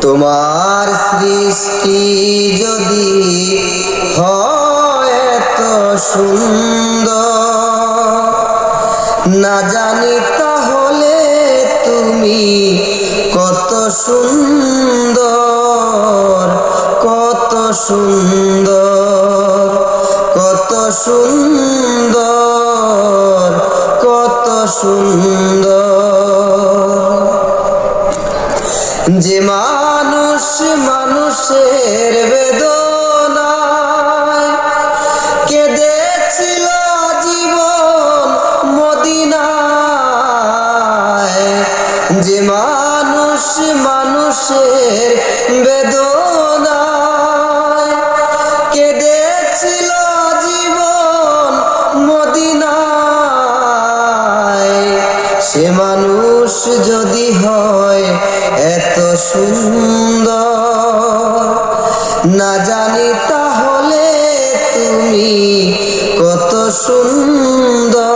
তোমার সৃষ্টি যদি হয় এত সুন্দর, না জানি তাহলে তুমি কত সুন্দর, কত সুন্দর, কত সুন্দর, কত সুন্দর। যে মানুষ মানুষের বেদনায় কেঁদেছিল জীবন মদিনায়, যে মানুষ মানুষের বেদনায় কেঁদেছিল জীবন মদিনায়, সে মানুষ যদি হয় এত সুন্দর, না জানি তাহলে তুমি কত সুন্দর,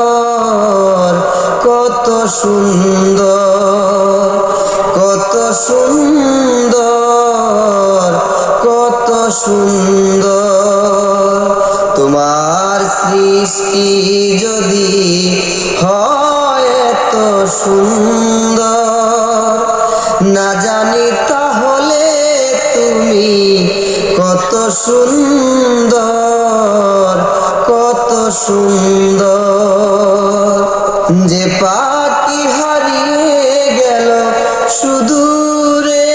কত সুন্দর, কত সুন্দর, কত সুন্দর। তোমার সৃষ্টি যদি হয় এত সুন্দর, না জানি তাহলে তুমি কত সুন্দর, কত সুন্দর। যে পাখি হারিয়ে গেল সুদূরে,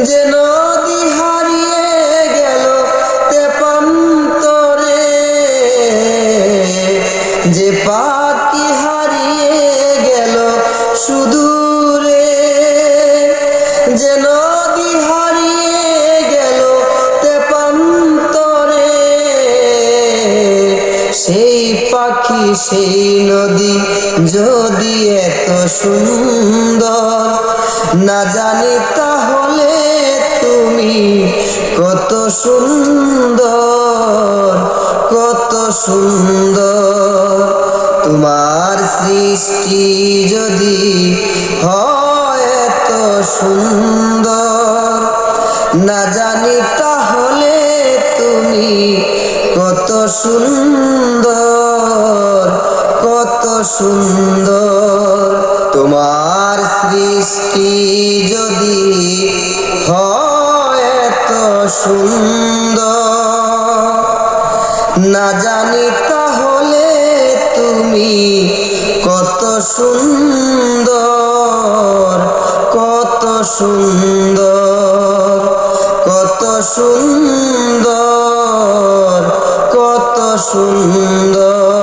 যে নদী হারিয়ে গেল তেপান্তরে, যে পাখি হারিয়ে গেল সুদূরে, যে নদী হারিয়ে গেল তেপান্তরে, সেই পাখি সেই নদী যদি এত সুন্দর, না জানি তাহলে তুমি কত সুন্দর, কত সুন্দর। তোমার সৃষ্টি যদি হয় এত সুন্দর, না জানি তাহলে তুমি কত সুন্দর, কত সুন্দর। তোমার সৃষ্টি যদি হয় এত সুন্দর, না জানি তাহলে তুমি কত সুন্দর, কত সুন্দর, কত সুন্দর, কত সুন্দর।